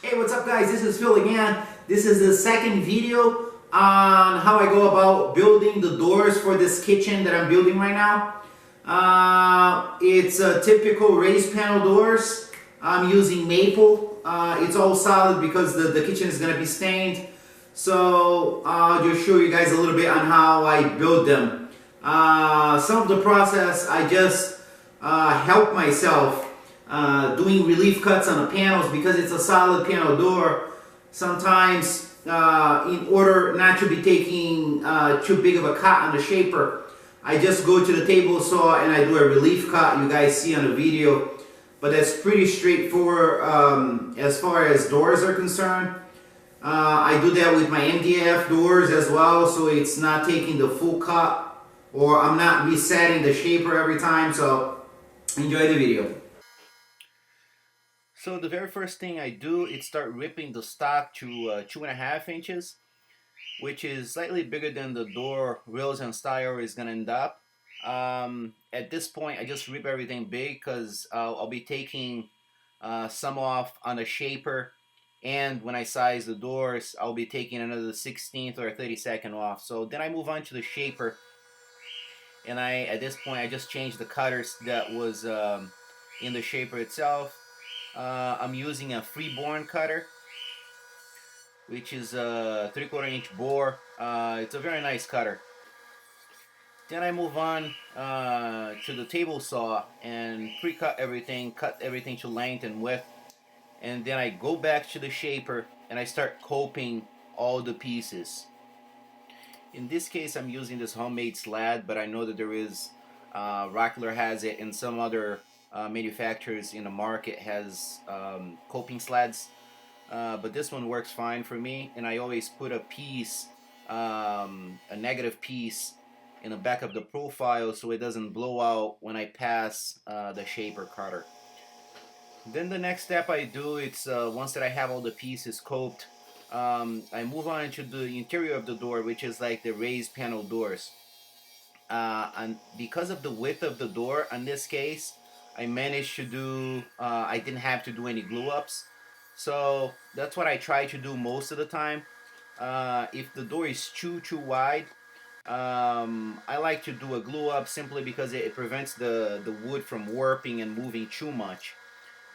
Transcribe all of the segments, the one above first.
Hey, what's up guys? This is Phil again. This is the second video on how I go about building the doors for this kitchen that I'm building right now. It's a typical raised panel doors. I'm using maple. It's all solid because the kitchen is going to be stained. So I'll just show you guys a little bit on how I build them. Some of the process I just help myself doing relief cuts on the panels because it's a solid panel door. Sometimes in order not to be taking too big of a cut on the shaper, I just go to the table saw and I do a relief cut you guys see on the video. But that's pretty straightforward as far as doors are concerned. I do that with my MDF doors as well, so it's not taking the full cut, or I'm not resetting the shaper every time. So enjoy the video. So the very first thing I do is start ripping the stock to 2.5 inches, which is slightly bigger than the door rails and styro is gonna end up. At this point, I just rip everything big because I'll be taking some off on the shaper, and when I size the doors, I'll be taking another 16th or 32nd off. So then I move on to the shaper, and at this point I just changed the cutters that was in the shaper itself. I'm using a Freeborn cutter, which is a 3/4 inch bore. It's a very nice cutter. Then I move on to the table saw and pre-cut everything, cut everything to length and width, and then I go back to the shaper and I start coping all the pieces. In this case, I'm using this homemade slab, but I know that there is Rockler has it, and some other manufacturers in the market has coping slabs. But this one works fine for me, and I always put a piece, a negative piece, in the back of the profile so it doesn't blow out when I pass the shaper cutter. Then the next step I do, it's once that I have all the pieces coped, I move on to the interior of the door, which is like the raised panel doors. And because of the width of the door, in this case, I managed to do, I didn't have to do any glue ups. So that's what I try to do most of the time. If the door is too wide, I like to do a glue up simply because it prevents the wood from warping and moving too much.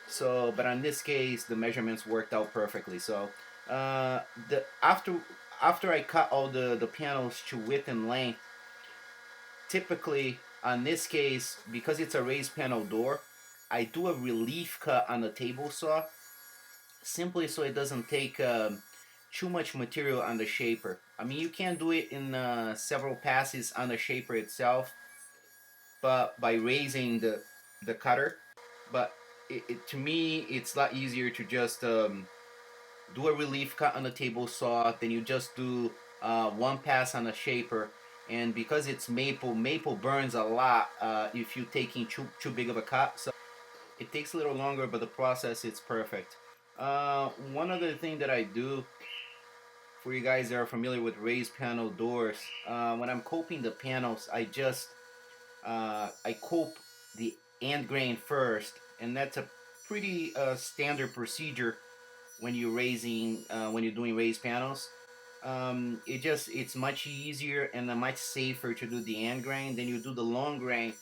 So, but in this case, the measurements worked out perfectly. So, the after I cut all the panels to width and length, typically on this case, because it's a raised panel door, I do a relief cut on the table saw, simply so it doesn't take too much material on the shaper. I mean, you can do it in several passes on the shaper itself, but by raising the cutter. But to me, it's a lot easier to just do a relief cut on the table saw, then you just do one pass on the shaper. And because it's maple burns a lot if you're taking too big of a cut. So it takes a little longer, but the process is perfect. One other thing that I do for you guys that are familiar with raised panel doors, when I'm coping the panels, I cope the end grain first, and that's a pretty standard procedure when you're doing raised panels. It's much easier and much safer to do the end grain than you do the long grain,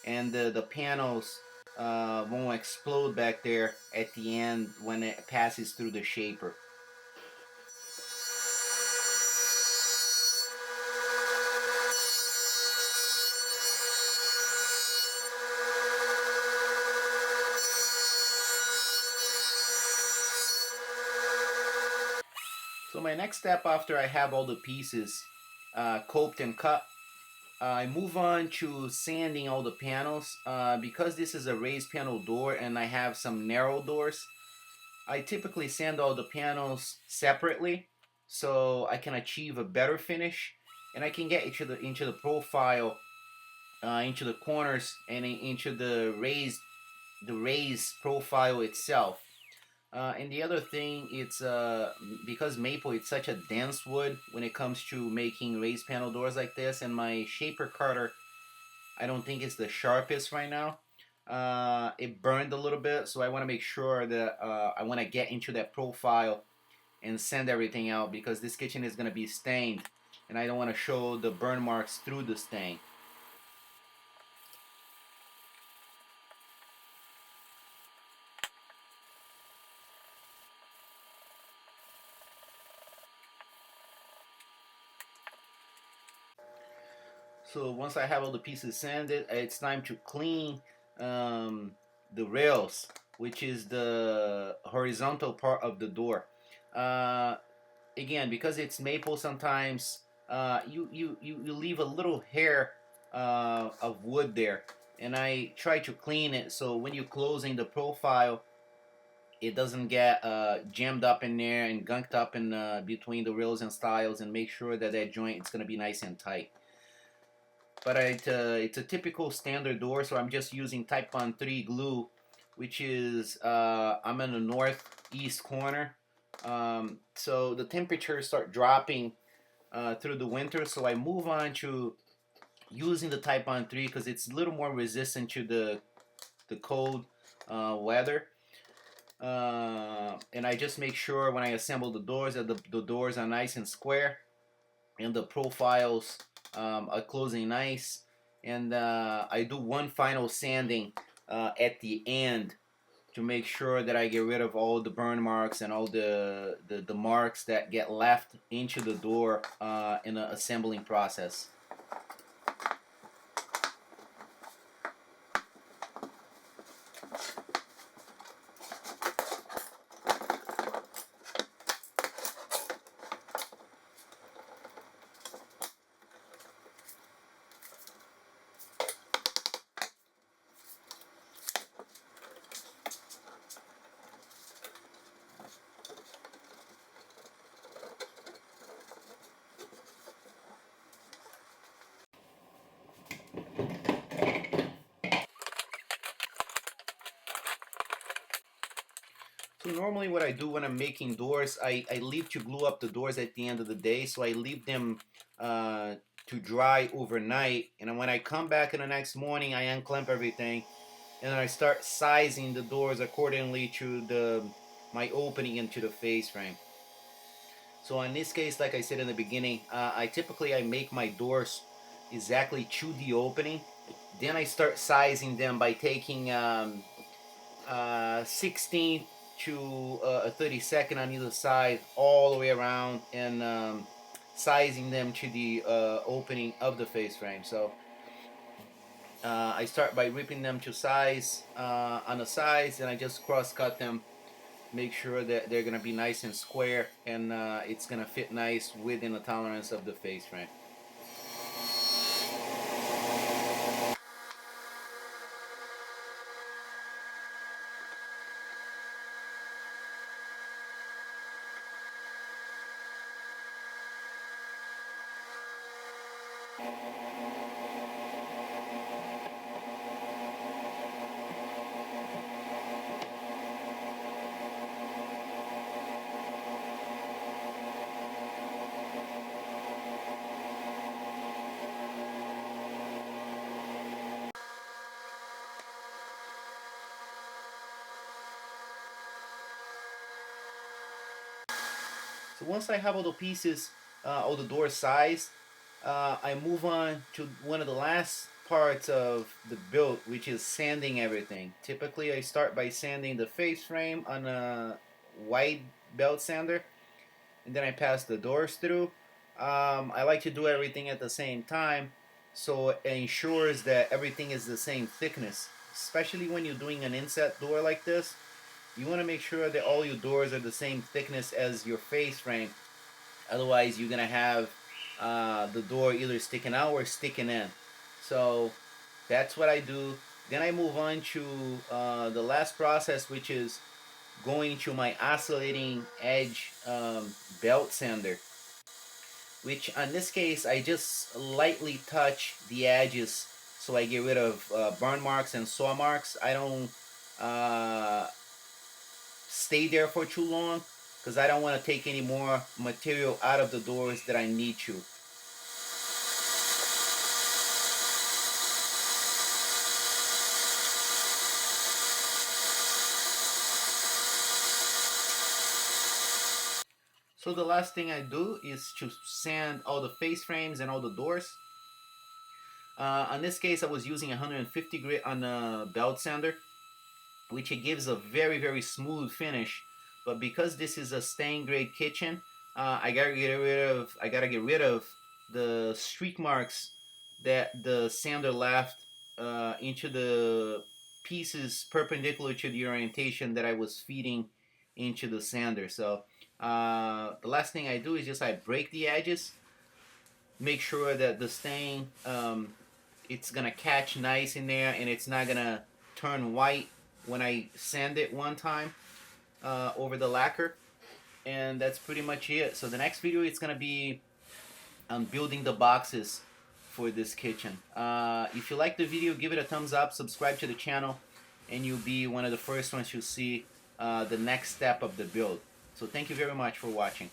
and the panels won't explode back there at the end when it passes through the shaper. So my next step after I have all the pieces coped and cut, I move on to sanding all the panels. Because this is a raised panel door and I have some narrow doors, I typically sand all the panels separately so I can achieve a better finish, and I can get into the profile, into the corners, and into the raised profile itself. And the other thing, it's because maple it's such a dense wood when it comes to making raised panel doors like this, and my shaper cutter I don't think it's the sharpest right now. it burned a little bit, so I want to make sure that I want to get into that profile and sand everything out, because this kitchen is going to be stained and I don't want to show the burn marks through the stain. So once I have all the pieces sanded, it's time to clean um, the rails, which is the horizontal part of the door. Uh, Again, because it's maple, sometimes you leave a little hair of wood there, and I try to clean it so when you're closing the profile, it doesn't get jammed up in there and gunked up in between the rails and stiles, and make sure that that joint is going to be nice and tight. But it's a typical standard door, so I'm just using Titebond 3 glue, which is I'm in the northeast corner. So the temperatures start dropping through the winter, so I move on to using the Titebond 3 because it's a little more resistant to the cold weather. And I just make sure when I assemble the doors that the doors are nice and square, and the profiles are closing nice. And I do one final sanding at the end to make sure that I get rid of all the burn marks and all the marks that get left into the door in the assembling process. So normally what I do when I'm making doors, I leave to glue up the doors at the end of the day. So I leave them to dry overnight. And when I come back in the next morning, I unclamp everything. And then I start sizing the doors accordingly to my opening into the face frame. So in this case, like I said in the beginning, I make my doors exactly to the opening. Then I start sizing them by taking 16th to a 32nd on either side, all the way around, and sizing them to the opening of the face frame. So I start by ripping them to size on the sides, and I just cross cut them, make sure that they're gonna be nice and square, and it's gonna fit nice within the tolerance of the face frame. So once I have all the pieces, all the doors sized, I move on to one of the last parts of the build, which is sanding everything. Typically, I start by sanding the face frame on a white belt sander, and then I pass the doors through. I like to do everything at the same time, so it ensures that everything is the same thickness. Especially when you're doing an inset door like this, you want to make sure that all your doors are the same thickness as your face frame. Otherwise, you're gonna have the door either sticking out or sticking in. So that's what I do. Then I move on to the last process, which is going to my oscillating edge belt sander. Which in this case, I just lightly touch the edges so I get rid of burn marks and saw marks. I don't uh, stay there for too long because I don't want to take any more material out of the doors that I need to. So the last thing I do is to sand all the face frames and all the doors. In this case, I was using 150 grit on a belt sander, which it gives a very smooth finish. But because this is a stain grade kitchen, I gotta get rid of the streak marks that the sander left into the pieces perpendicular to the orientation that I was feeding into the sander. So the last thing I do is just I break the edges, make sure that the stain it's gonna catch nice in there and it's not gonna turn white when I sand it one time over the lacquer. And that's pretty much it. So the next video it's gonna be building the boxes for this kitchen. If you like the video, give it a thumbs up, subscribe to the channel, and you'll be one of the first ones to see the next step of the build. So thank you very much for watching.